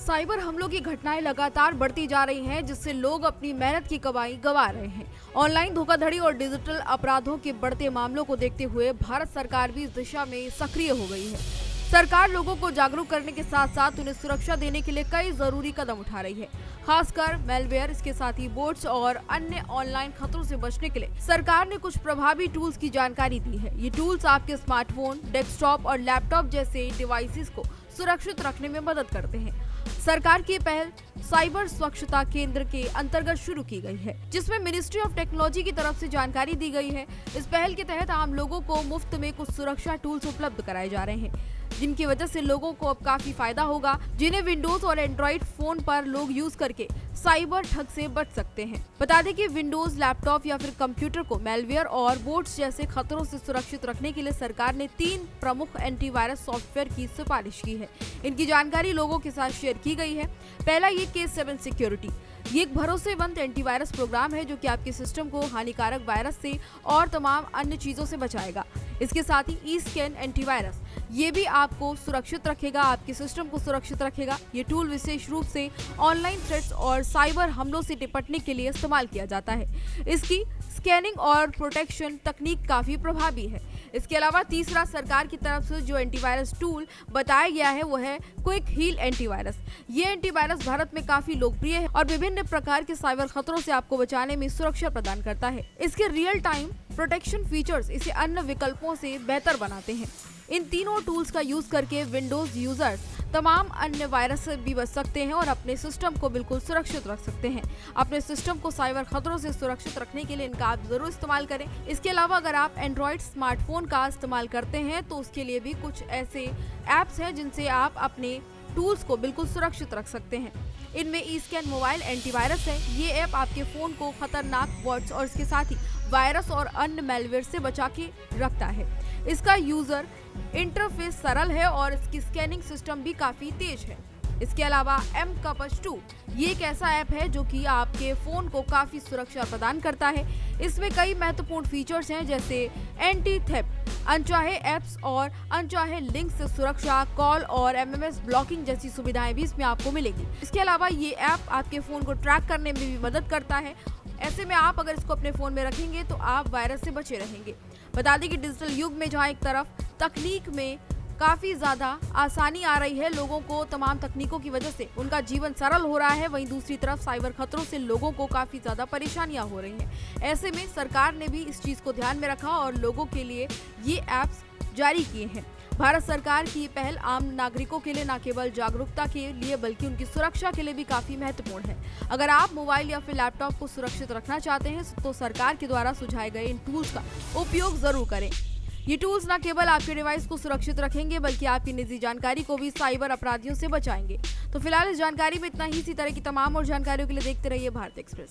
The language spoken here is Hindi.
साइबर हमलों की घटनाएं लगातार बढ़ती जा रही हैं, जिससे लोग अपनी मेहनत की कमाई गंवा रहे हैं। ऑनलाइन धोखाधड़ी और डिजिटल अपराधों के बढ़ते मामलों को देखते हुए भारत सरकार भी इस दिशा में सक्रिय हो गई है। सरकार लोगों को जागरूक करने के साथ साथ उन्हें सुरक्षा देने के लिए कई जरूरी कदम उठा रही है। खासकर मेलवेयर, इसके साथ ही बोट्स और अन्य ऑनलाइन खतरों से बचने के लिए सरकार ने कुछ प्रभावी टूल्स की जानकारी दी है। ये टूल्स आपके स्मार्टफोन, डेस्कटॉप और लैपटॉप जैसे डिवाइसेस को सुरक्षित रखने में मदद करते हैं। सरकार की पहल साइबर स्वच्छता केंद्र के अंतर्गत शुरू की गई है, जिसमें मिनिस्ट्री ऑफ टेक्नोलॉजी की तरफ से जानकारी दी गई है। इस पहल के तहत आम लोगों को मुफ्त में कुछ सुरक्षा टूल्स उपलब्ध कराए जा रहे हैं, जिनकी वजह से लोगों को अब काफी फायदा होगा, जिन्हें विंडोज और एंड्रॉइड फोन पर लोग यूज करके साइबर ठग से बच सकते हैं। बता दें कि विंडोज, लैपटॉप या फिर कंप्यूटर को मेलवेयर और बोट्स जैसे खतरों से सुरक्षित रखने के लिए सरकार ने 3 प्रमुख एंटीवायरस सॉफ्टवेयर की सिफारिश की है। इनकी जानकारी लोगों के साथ शेयर की गई है। पहला, ये K7 सिक्योरिटी। ये एक भरोसेमंद एंटीवायरस प्रोग्राम है जो कि आपके सिस्टम को हानिकारक वायरस से और तमाम अन्य चीजों से बचाएगा। इसके साथ ही eScan एंटीवायरस, ये भी आपको सुरक्षित रखेगा, आपके सिस्टम को सुरक्षित रखेगा। ये टूल विशेष रूप से ऑनलाइन थ्रेट्स और साइबर हमलों से निपटने के लिए इस्तेमाल किया जाता है। इसकी स्कैनिंग और प्रोटेक्शन तकनीक काफी प्रभावी है। इसके अलावा तीसरा, सरकार की तरफ से जो एंटीवायरस टूल बताया गया है वो है क्विक हील एंटीवायरस। ये एंटीवायरस भारत में काफी लोकप्रिय है और विभिन्न प्रकार के साइबर खतरों से आपको बचाने में सुरक्षा प्रदान करता है। इसके रियल टाइम प्रोटेक्शन फीचर्स इसे अन्य विकल्पों से बेहतर बनाते हैं। इन तीनों टूल्स का यूज करके विंडोज यूजर्स तमाम अन्य वायरस से भी बच सकते हैं और अपने सिस्टम को बिल्कुल सुरक्षित रख सकते हैं। अपने सिस्टम को साइबर खतरों से सुरक्षित रखने के लिए इनका आप जरूर इस्तेमाल करें। इसके अलावा अगर आप एंड्रॉइड स्मार्टफोन का इस्तेमाल करते हैं तो उसके लिए भी कुछ ऐसे ऐप्स हैं जिनसे आप अपने टूल्स को बिल्कुल सुरक्षित रख सकते हैं। इनमें eScan मोबाइल एंटीवायरस है। ये ऐप आपके फोन को खतरनाक बॉट्स और इसके साथ ही वायरस और अन्य मेलवेयर से बचा के रखता है। इसका यूजर इंटरफेस सरल है और इसकी स्कैनिंग सिस्टम भी काफी तेज है। इसके अलावा mKapash 2, ये एक ऐसा ऐप है जो कि आपके फोन को काफी सुरक्षा प्रदान करता है। इसमें कई महत्वपूर्ण फीचर्स हैं, जैसे एंटी थेफ्ट, अनचाहे ऐप्स और अनचाहे लिंक से सुरक्षा, कॉल और MMS ब्लॉकिंग जैसी सुविधाएं भी इसमें आपको मिलेगी। इसके अलावा ये ऐप आपके फोन को ट्रैक करने में भी मदद करता है। ऐसे में आप अगर इसको अपने फोन में रखेंगे तो आप वायरस से बचे रहेंगे। बता दें कि डिजिटल युग में जहां एक तरफ तकनीक में काफी ज्यादा आसानी आ रही है, लोगों को तमाम तकनीकों की वजह से उनका जीवन सरल हो रहा है, वहीं दूसरी तरफ साइबर खतरों से लोगों को काफी ज्यादा परेशानियां हो रही हैं। ऐसे में सरकार ने भी इस चीज को ध्यान में रखा और लोगों के लिए ये ऐप्स जारी किए हैं। भारत सरकार की पहल आम नागरिकों के लिए न केवल जागरूकता के लिए बल्कि उनकी सुरक्षा के लिए भी काफी महत्वपूर्ण है। अगर आप मोबाइल या फिर लैपटॉप को सुरक्षित रखना चाहते हैं तो सरकार के द्वारा सुझाए गए इन टूल्स का उपयोग जरूर करें। ये टूल्स न केवल आपके डिवाइस को सुरक्षित रखेंगे बल्कि आपकी निजी जानकारी को भी साइबर अपराधियों से बचाएंगे। तो फिलहाल इस जानकारी में इतना ही। इसी तरह की तमाम और जानकारियों के लिए देखते रहिए भारत एक्सप्रेस।